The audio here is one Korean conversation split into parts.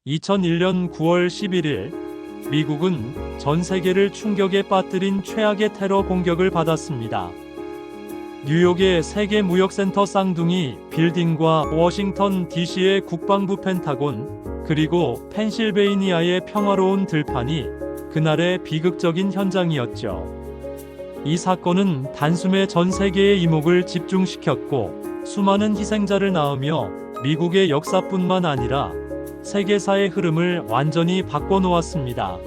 2001년 9월 11일, 미국은 전 세계를 충격에 빠뜨린 최악의 테러 공격을 받았습니다. 뉴욕의 세계무역센터 쌍둥이 빌딩과 워싱턴 DC의 국방부 펜타곤, 그리고 펜실베이니아의 평화로운 들판이 그날의 비극적인 현장이었죠. 이 사건은 단숨에 전 세계의 이목을 집중시켰고 수많은 희생자를 낳으며 미국의 역사뿐만 아니라 세계사의 흐름을 완전히 바꿔놓았습니다.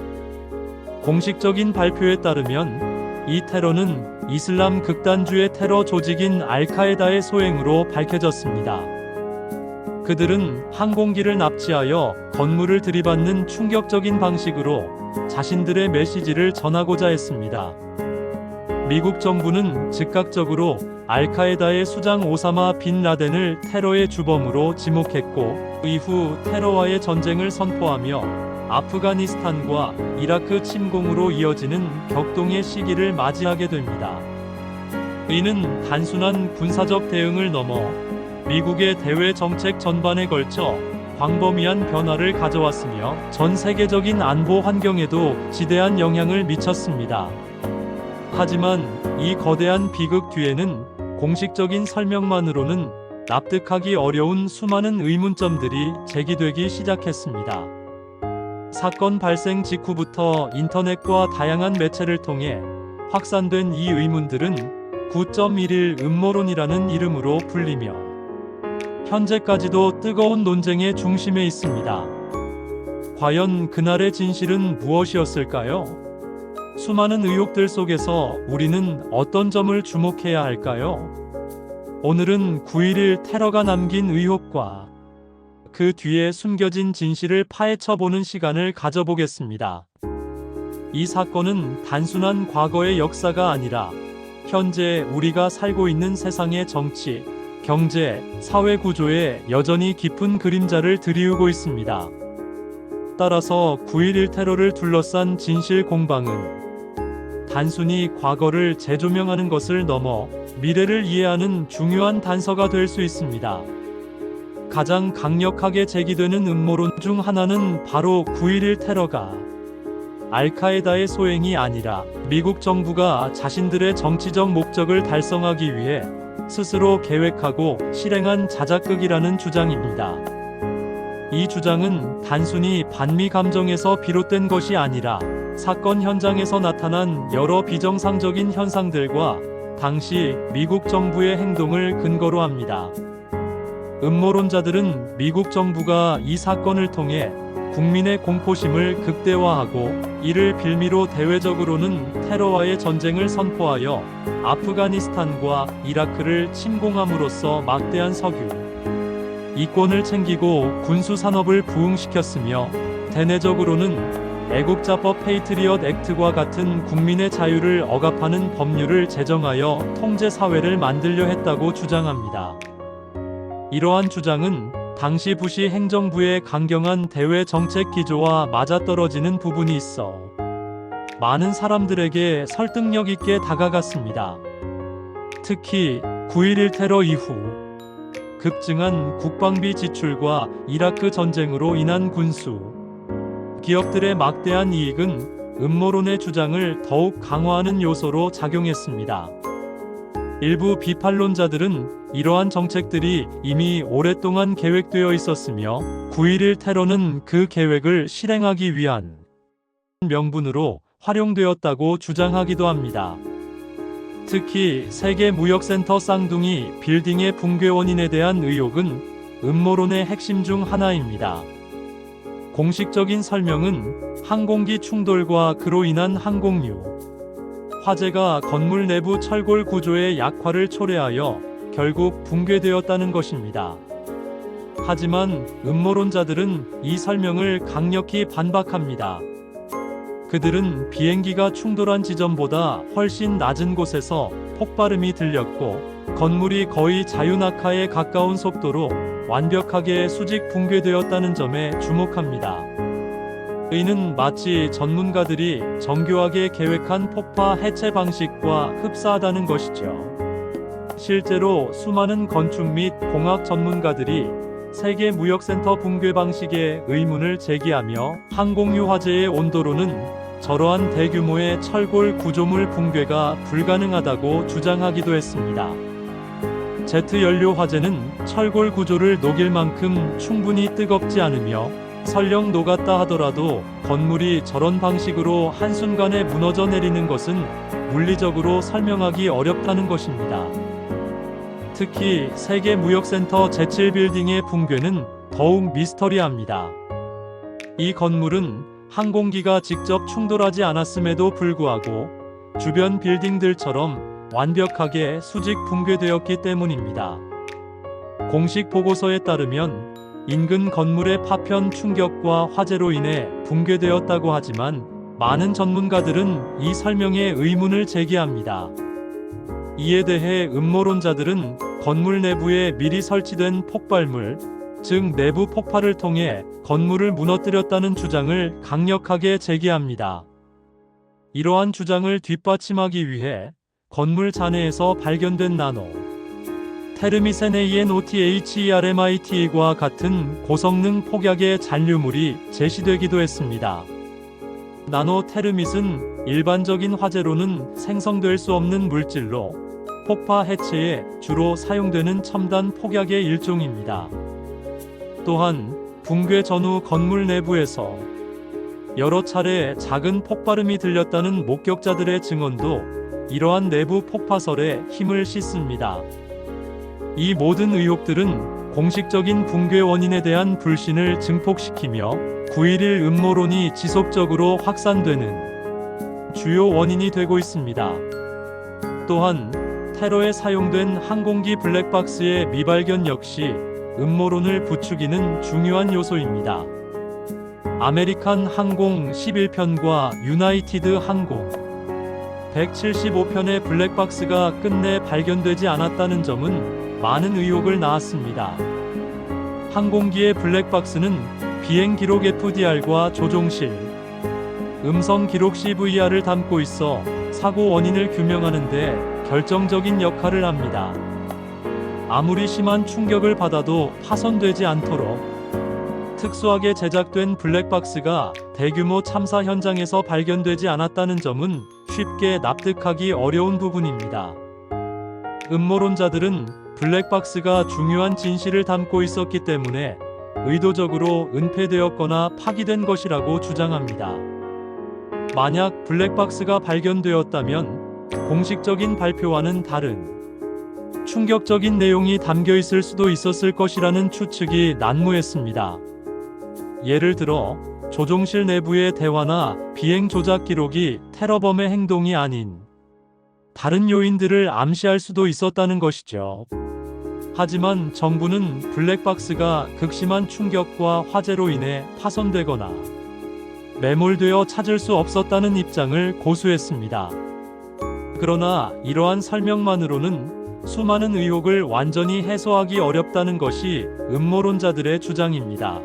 공식적인 발표에 따르면 이 테러는 이슬람 극단주의 테러 조직인 알카에다의 소행으로 밝혀졌습니다. 그들은 항공기를 납치하여 건물을 들이받는 충격적인 방식으로 자신들의 메시지를 전하고자 했습니다. 미국 정부는 즉각적으로 알카에다의 수장 오사마 빈 라덴을 테러의 주범으로 지목했고, 이후 테러와의 전쟁을 선포하며 아프가니스탄과 이라크 침공으로 이어지는 격동의 시기를 맞이하게 됩니다. 이는 단순한 군사적 대응을 넘어 미국의 대외 정책 전반에 걸쳐 광범위한 변화를 가져왔으며 전 세계적인 안보 환경에도 지대한 영향을 미쳤습니다. 하지만 이 거대한 비극 뒤에는 공식적인 설명만으로는 납득하기 어려운 수많은 의문점들이 제기되기 시작했습니다. 사건 발생 직후부터 인터넷과 다양한 매체를 통해 확산된 이 의문들은 9.11 음모론이라는 이름으로 불리며 현재까지도 뜨거운 논쟁의 중심에 있습니다. 과연 그날의 진실은 무엇이었을까요? 수많은 의혹들 속에서 우리는 어떤 점을 주목해야 할까요? 오늘은 9.11 테러가 남긴 의혹과 그 뒤에 숨겨진 진실을 파헤쳐보는 시간을 가져보겠습니다. 이 사건은 단순한 과거의 역사가 아니라 현재 우리가 살고 있는 세상의 정치, 경제, 사회 구조에 여전히 깊은 그림자를 드리우고 있습니다. 따라서 9.11 테러를 둘러싼 진실 공방은 단순히 과거를 재조명하는 것을 넘어 미래를 이해하는 중요한 단서가 될 수 있습니다. 가장 강력하게 제기되는 음모론 중 하나는 바로 9.11 테러가 알카에다의 소행이 아니라 미국 정부가 자신들의 정치적 목적을 달성하기 위해 스스로 계획하고 실행한 자작극이라는 주장입니다. 이 주장은 단순히 반미 감정에서 비롯된 것이 아니라 사건 현장에서 나타난 여러 비정상적인 현상들과 당시 미국 정부의 행동을 근거로 합니다. 음모론자들은 미국 정부가 이 사건을 통해 국민의 공포심을 극대화하고 이를 빌미로 대외적으로는 테러와의 전쟁을 선포하여 아프가니스탄과 이라크를 침공함으로써 막대한 석유, 이권을 챙기고 군수 산업을 부흥시켰으며 대내적으로는 애국자법 페이트리엇 액트와 같은 국민의 자유를 억압하는 법률을 제정하여 통제 사회를 만들려 했다고 주장합니다. 이러한 주장은 당시 부시 행정부의 강경한 대외 정책 기조와 맞아떨어지는 부분이 있어 많은 사람들에게 설득력 있게 다가갔습니다. 특히 9.11 테러 이후 급증한 국방비 지출과 이라크 전쟁으로 인한 군수, 기업들의 막대한 이익은 음모론의 주장을 더욱 강화하는 요소로 작용했습니다. 일부 비판론자들은 이러한 정책들이 이미 오랫동안 계획되어 있었으며 9.11 테러는 그 계획을 실행하기 위한 명분으로 활용되었다고 주장하기도 합니다. 특히 세계무역센터 쌍둥이 빌딩의 붕괴 원인에 대한 의혹은 음모론의 핵심 중 하나입니다. 공식적인 설명은 항공기 충돌과 그로 인한 항공유, 화재가 건물 내부 철골 구조의 약화를 초래하여 결국 붕괴되었다는 것입니다. 하지만 음모론자들은 이 설명을 강력히 반박합니다. 그들은 비행기가 충돌한 지점보다 훨씬 낮은 곳에서 폭발음이 들렸고 건물이 거의 자유낙하에 가까운 속도로 완벽하게 수직 붕괴되었다는 점에 주목합니다. 이는 마치 전문가들이 정교하게 계획한 폭파 해체 방식과 흡사하다는 것이죠. 실제로 수많은 건축 및 공학 전문가들이 세계무역센터 붕괴 방식에 의문을 제기하며 항공유 화재의 온도로는 저러한 대규모의 철골 구조물 붕괴가 불가능하다고 주장하기도 했습니다. 제트 연료 화재는 철골 구조를 녹일 만큼 충분히 뜨겁지 않으며 설령 녹았다 하더라도 건물이 저런 방식으로 한순간에 무너져 내리는 것은 물리적으로 설명하기 어렵다는 것입니다. 특히 세계무역센터 제7빌딩의 붕괴는 더욱 미스터리합니다. 이 건물은 항공기가 직접 충돌하지 않았음에도 불구하고 주변 빌딩들처럼 완벽하게 수직 붕괴되었기 때문입니다. 공식 보고서에 따르면 인근 건물의 파편 충격과 화재로 인해 붕괴되었다고 하지만 많은 전문가들은 이 설명에 의문을 제기합니다. 이에 대해 음모론자들은 건물 내부에 미리 설치된 폭발물, 즉 내부 폭발을 통해 건물을 무너뜨렸다는 주장을 강력하게 제기합니다. 이러한 주장을 뒷받침하기 위해 건물 잔해에서 발견된 나노 테르미센 ANOTHERMITE과 같은 고성능 폭약의 잔류물이 제시되기도 했습니다. 나노 테르밋은 일반적인 화재로는 생성될 수 없는 물질로 폭파 해체에 주로 사용되는 첨단 폭약의 일종입니다. 또한 붕괴 전후 건물 내부에서 여러 차례 작은 폭발음이 들렸다는 목격자들의 증언도 이러한 내부 폭파설에 힘을 싣습니다. 이 모든 의혹들은 공식적인 붕괴 원인에 대한 불신을 증폭시키며 9.11 음모론이 지속적으로 확산되는 주요 원인이 되고 있습니다. 또한 테러에 사용된 항공기 블랙박스의 미발견 역시 음모론을 부추기는 중요한 요소입니다. 아메리칸 항공 11편과 유나이티드 항공 175편의 블랙박스가 끝내 발견되지 않았다는 점은 많은 의혹을 낳았습니다. 항공기의 블랙박스는 비행 기록 FDR과 조종실, 음성 기록 CVR을 담고 있어 사고 원인을 규명하는 데 결정적인 역할을 합니다. 아무리 심한 충격을 받아도 파손되지 않도록 특수하게 제작된 블랙박스가 대규모 참사 현장에서 발견되지 않았다는 점은 쉽게 납득하기 어려운 부분입니다. 음모론자들은 블랙박스가 중요한 진실을 담고 있었기 때문에 의도적으로 은폐되었거나 파기된 것이라고 주장합니다. 만약 블랙박스가 발견되었다면 공식적인 발표와는 다른 충격적인 내용이 담겨 있을 수도 있었을 것이라는 추측이 난무했습니다. 예를 들어 조종실 내부의 대화나 비행 조작 기록이 테러범의 행동이 아닌 다른 요인들을 암시할 수도 있었다는 것이죠. 하지만 정부는 블랙박스가 극심한 충격과 화재로 인해 파손되거나 매몰되어 찾을 수 없었다는 입장을 고수했습니다. 그러나 이러한 설명만으로는 수많은 의혹을 완전히 해소하기 어렵다는 것이 음모론자들의 주장입니다.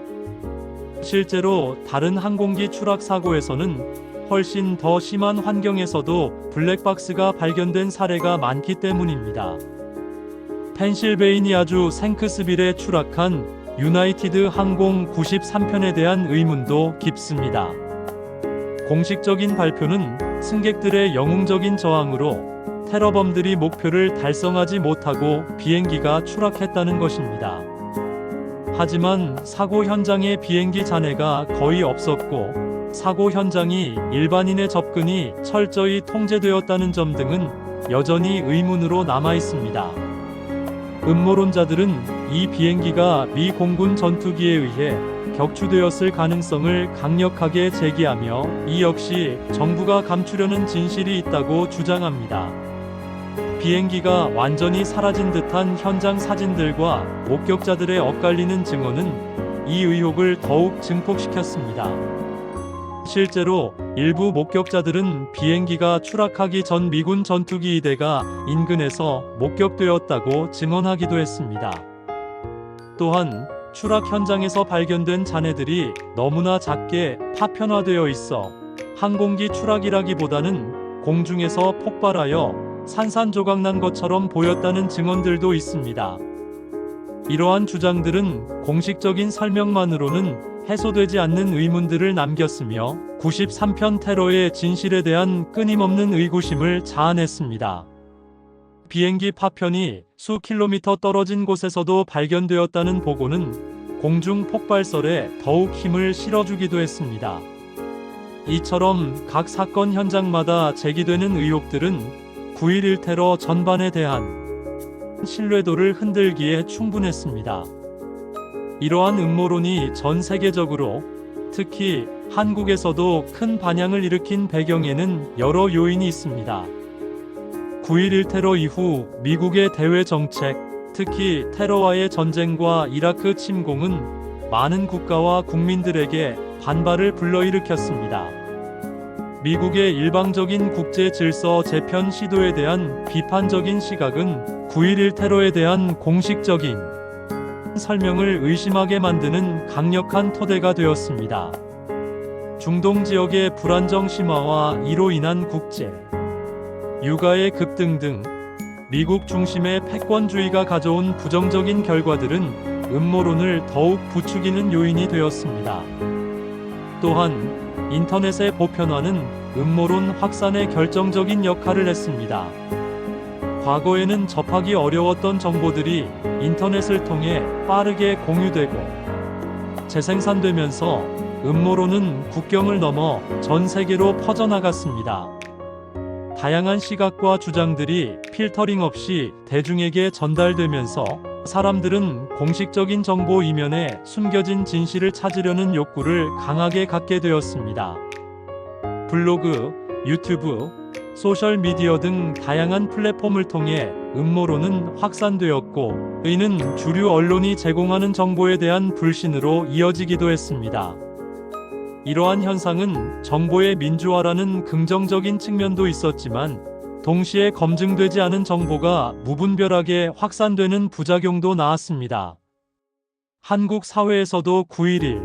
실제로 다른 항공기 추락 사고에서는 훨씬 더 심한 환경에서도 블랙박스가 발견된 사례가 많기 때문입니다. 펜실베이니아주 생크스빌에 추락한 유나이티드 항공 93편에 대한 의문도 깊습니다. 공식적인 발표는 승객들의 영웅적인 저항으로 테러범들이 목표를 달성하지 못하고 비행기가 추락했다는 것입니다. 하지만 사고 현장에 비행기 잔해가 거의 없었고 사고 현장이 일반인의 접근이 철저히 통제되었다는 점 등은 여전히 의문으로 남아 있습니다. 음모론자들은 이 비행기가 미 공군 전투기에 의해 격추되었을 가능성을 강력하게 제기하며 이 역시 정부가 감추려는 진실이 있다고 주장합니다. 비행기가 완전히 사라진 듯한 현장 사진들과 목격자들의 엇갈리는 증언은 이 의혹을 더욱 증폭시켰습니다. 실제로 일부 목격자들은 비행기가 추락하기 전 미군 전투기 2대가 인근에서 목격되었다고 증언하기도 했습니다. 또한 추락 현장에서 발견된 잔해들이 너무나 작게 파편화되어 있어 항공기 추락이라기보다는 공중에서 폭발하여 산산조각 난 것처럼 보였다는 증언들도 있습니다. 이러한 주장들은 공식적인 설명만으로는 해소되지 않는 의문들을 남겼으며 93편 테러의 진실에 대한 끊임없는 의구심을 자아냈습니다. 비행기 파편이 수 킬로미터 떨어진 곳에서도 발견되었다는 보고는 공중 폭발설에 더욱 힘을 실어주기도 했습니다. 이처럼 각 사건 현장마다 제기되는 의혹들은 9.11 테러 전반에 대한 신뢰도를 흔들기에 충분했습니다. 이러한 음모론이 전 세계적으로, 특히 한국에서도 큰 반향을 일으킨 배경에는 여러 요인이 있습니다. 9.11 테러 이후 미국의 대외 정책, 특히 테러와의 전쟁과 이라크 침공은 많은 국가와 국민들에게 반발을 불러일으켰습니다. 미국의 일방적인 국제 질서 재편 시도에 대한 비판적인 시각은 9.11 테러에 대한 공식적인 설명을 의심하게 만드는 강력한 토대가 되었습니다. 중동 지역의 불안정 심화와 이로 인한 국제 유가의 급등 등 미국 중심의 패권주의가 가져온 부정적인 결과들은 음모론을 더욱 부추기는 요인이 되었습니다. 또한 인터넷의 보편화는 음모론 확산에 결정적인 역할을 했습니다. 과거에는 접하기 어려웠던 정보들이 인터넷을 통해 빠르게 공유되고 재생산되면서 음모론은 국경을 넘어 전 세계로 퍼져나갔습니다. 다양한 시각과 주장들이 필터링 없이 대중에게 전달되면서 사람들은 공식적인 정보 이면에 숨겨진 진실을 찾으려는 욕구를 강하게 갖게 되었습니다. 블로그, 유튜브, 소셜미디어 등 다양한 플랫폼을 통해 음모론은 확산되었고, 이는 주류 언론이 제공하는 정보에 대한 불신으로 이어지기도 했습니다. 이러한 현상은 정보의 민주화라는 긍정적인 측면도 있었지만, 동시에 검증되지 않은 정보가 무분별하게 확산되는 부작용도 나왔습니다. 한국 사회에서도 9.11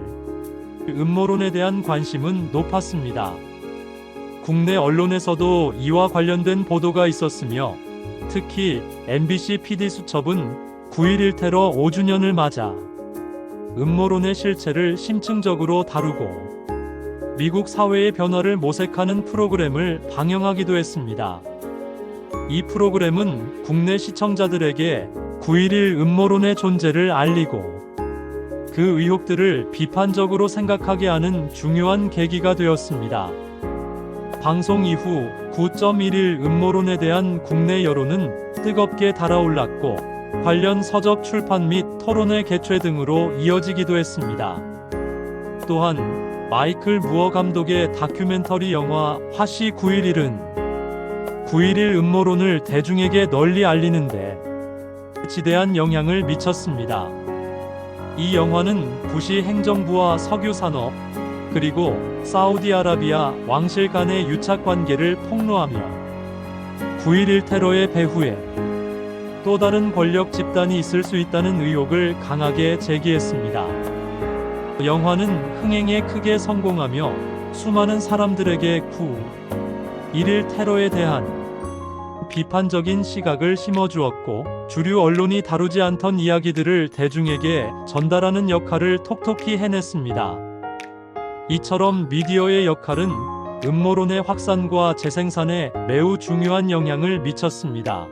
음모론에 대한 관심은 높았습니다. 국내 언론에서도 이와 관련된 보도가 있었으며, 특히 MBC PD수첩은 9.11 테러 5주년을 맞아 음모론의 실체를 심층적으로 다루고 미국 사회의 변화를 모색하는 프로그램을 방영하기도 했습니다. 이 프로그램은 국내 시청자들에게 9.11 음모론의 존재를 알리고 그 의혹들을 비판적으로 생각하게 하는 중요한 계기가 되었습니다. 방송 이후 9.11 음모론에 대한 국내 여론은 뜨겁게 달아올랐고, 관련 서적 출판 및 토론회 개최 등으로 이어지기도 했습니다. 또한 마이클 무어 감독의 다큐멘터리 영화 화씨 9.11은 9.11 음모론을 대중에게 널리 알리는데 지대한 영향을 미쳤습니다. 이 영화는 부시 행정부와 석유 산업, 그리고 사우디아라비아 왕실 간의 유착 관계를 폭로하며 9.11 테러의 배후에 또 다른 권력 집단이 있을 수 있다는 의혹을 강하게 제기했습니다. 영화는 흥행에 크게 성공하며 수많은 사람들에게 9.11 테러에 대한 비판적인 시각을 심어주었고, 주류 언론이 다루지 않던 이야기들을 대중에게 전달하는 역할을 톡톡히 해냈습니다. 이처럼 미디어의 역할은 음모론의 확산과 재생산에 매우 중요한 영향을 미쳤습니다.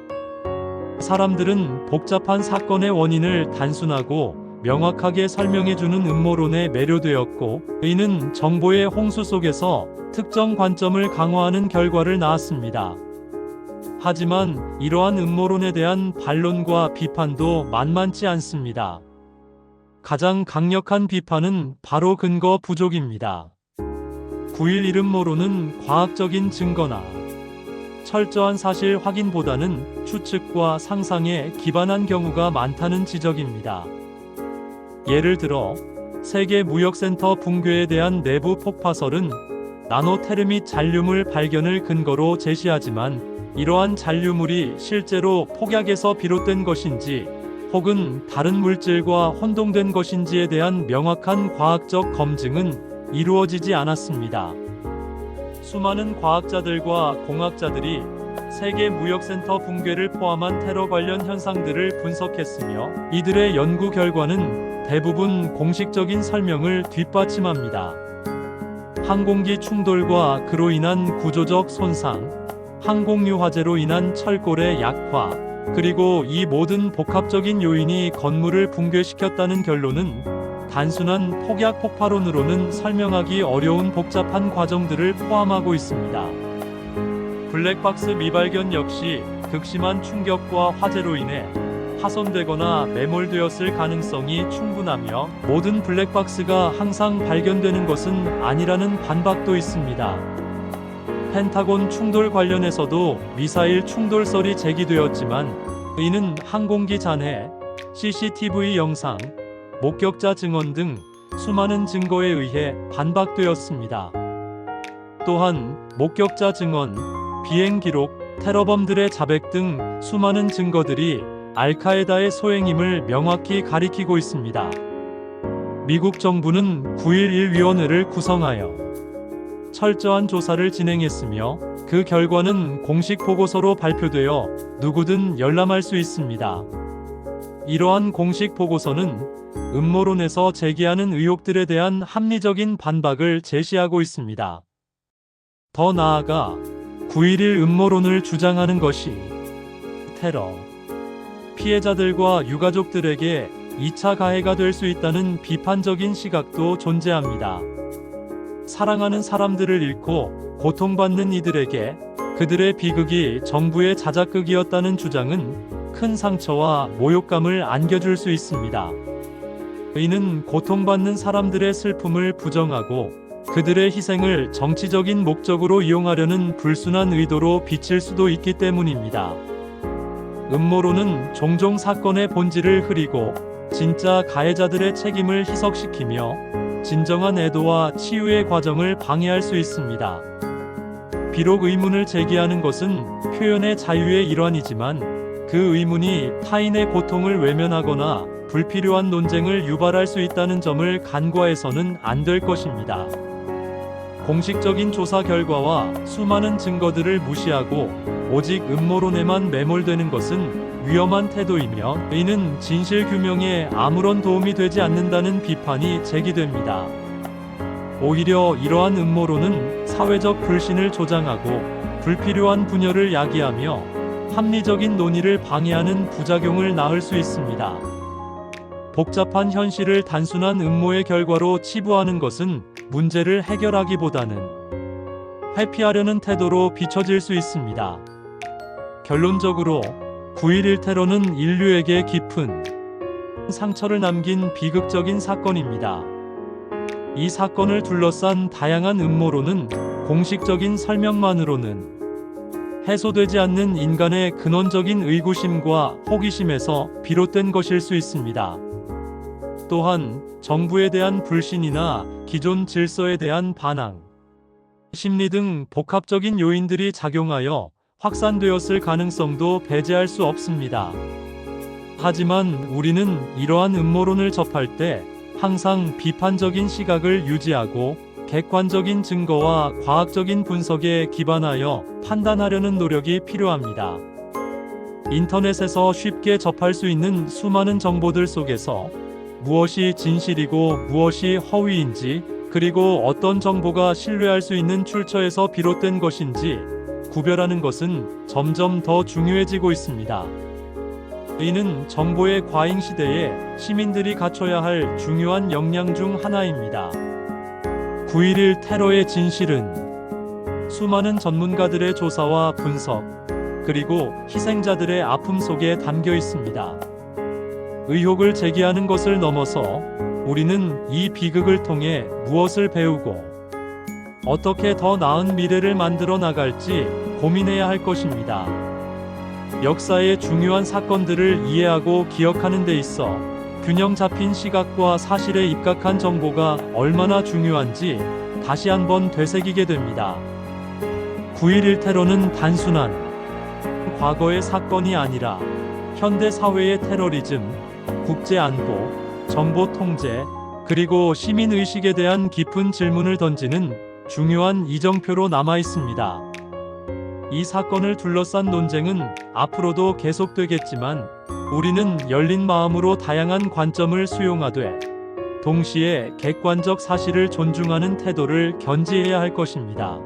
사람들은 복잡한 사건의 원인을 단순하고 명확하게 설명해주는 음모론에 매료되었고, 이는 정보의 홍수 속에서 특정 관점을 강화하는 결과를 낳았습니다. 하지만 이러한 음모론에 대한 반론과 비판도 만만치 않습니다. 가장 강력한 비판은 바로 근거 부족입니다. 9.11 음모론은 과학적인 증거나 철저한 사실 확인보다는 추측과 상상에 기반한 경우가 많다는 지적입니다. 예를 들어 세계 무역센터 붕괴에 대한 내부 폭파설은 나노테르밋 잔류물 발견을 근거로 제시하지만, 이러한 잔류물이 실제로 폭약에서 비롯된 것인지 혹은 다른 물질과 혼동된 것인지에 대한 명확한 과학적 검증은 이루어지지 않았습니다. 수많은 과학자들과 공학자들이 세계 무역센터 붕괴를 포함한 테러 관련 현상들을 분석했으며 이들의 연구 결과는 대부분 공식적인 설명을 뒷받침합니다. 항공기 충돌과 그로 인한 구조적 손상, 항공유 화재로 인한 철골의 약화, 그리고 이 모든 복합적인 요인이 건물을 붕괴시켰다는 결론은 단순한 폭약 폭발론으로는 설명하기 어려운 복잡한 과정들을 포함하고 있습니다. 블랙박스 미발견 역시 극심한 충격과 화재로 인해 파손되거나 매몰되었을 가능성이 충분하며 모든 블랙박스가 항상 발견되는 것은 아니라는 반박도 있습니다. 펜타곤 충돌 관련해서도 미사일 충돌설이 제기되었지만 이는 항공기 잔해, CCTV 영상, 목격자 증언 등 수많은 증거에 의해 반박되었습니다. 또한 목격자 증언, 비행 기록, 테러범들의 자백 등 수많은 증거들이 알카에다의 소행임을 명확히 가리키고 있습니다. 미국 정부는 9.11 위원회를 구성하여 철저한 조사를 진행했으며 그 결과는 공식 보고서로 발표되어 누구든 열람할 수 있습니다. 이러한 공식 보고서는 음모론에서 제기하는 의혹들에 대한 합리적인 반박을 제시하고 있습니다. 더 나아가 9.11 음모론을 주장하는 것이 테러 피해자들과 유가족들에게 2차 가해가 될 수 있다는 비판적인 시각도 존재합니다. 사랑하는 사람들을 잃고 고통받는 이들에게 그들의 비극이 정부의 자작극이었다는 주장은 큰 상처와 모욕감을 안겨줄 수 있습니다. 이는 고통받는 사람들의 슬픔을 부정하고 그들의 희생을 정치적인 목적으로 이용하려는 불순한 의도로 비칠 수도 있기 때문입니다. 음모론은 종종 사건의 본질을 흐리고 진짜 가해자들의 책임을 희석시키며 진정한 애도와 치유의 과정을 방해할 수 있습니다. 비록 의문을 제기하는 것은 표현의 자유의 일환이지만 그 의문이 타인의 고통을 외면하거나 불필요한 논쟁을 유발할 수 있다는 점을 간과해서는 안 될 것입니다. 공식적인 조사 결과와 수많은 증거들을 무시하고 오직 음모론에만 매몰되는 것은 위험한 태도이며 이는 진실 규명에 아무런 도움이 되지 않는다는 비판이 제기됩니다. 오히려 이러한 음모론은 사회적 불신을 조장하고 불필요한 분열을 야기하며 합리적인 논의를 방해하는 부작용을 낳을 수 있습니다. 복잡한 현실을 단순한 음모의 결과로 치부하는 것은 문제를 해결하기보다는 회피하려는 태도로 비춰질 수 있습니다. 결론적으로 9.11 테러는 인류에게 깊은 상처를 남긴 비극적인 사건입니다. 이 사건을 둘러싼 다양한 음모론은 공식적인 설명만으로는 해소되지 않는 인간의 근원적인 의구심과 호기심에서 비롯된 것일 수 있습니다. 또한 정부에 대한 불신이나 기존 질서에 대한 반항, 심리 등 복합적인 요인들이 작용하여 확산되었을 가능성도 배제할 수 없습니다. 하지만 우리는 이러한 음모론을 접할 때 항상 비판적인 시각을 유지하고 객관적인 증거와 과학적인 분석에 기반하여 판단하려는 노력이 필요합니다. 인터넷에서 쉽게 접할 수 있는 수많은 정보들 속에서 무엇이 진실이고 무엇이 허위인지, 그리고 어떤 정보가 신뢰할 수 있는 출처에서 비롯된 것인지 구별하는 것은 점점 더 중요해지고 있습니다. 이는 정보의 과잉 시대에 시민들이 갖춰야 할 중요한 역량 중 하나입니다. 9.11 테러의 진실은 수많은 전문가들의 조사와 분석, 그리고 희생자들의 아픔 속에 담겨 있습니다. 의혹을 제기하는 것을 넘어서 우리는 이 비극을 통해 무엇을 배우고 어떻게 더 나은 미래를 만들어 나갈지 고민해야 할 것입니다. 역사의 중요한 사건들을 이해하고 기억하는 데 있어 균형 잡힌 시각과 사실에 입각한 정보가 얼마나 중요한지 다시 한번 되새기게 됩니다. 9.11 테러는 단순한 과거의 사건이 아니라 현대 사회의 테러리즘, 국제 안보, 정보 통제, 그리고 시민 의식에 대한 깊은 질문을 던지는 중요한 이정표로 남아 있습니다. 이 사건을 둘러싼 논쟁은 앞으로도 계속되겠지만 우리는 열린 마음으로 다양한 관점을 수용하되 동시에 객관적 사실을 존중하는 태도를 견지해야 할 것입니다.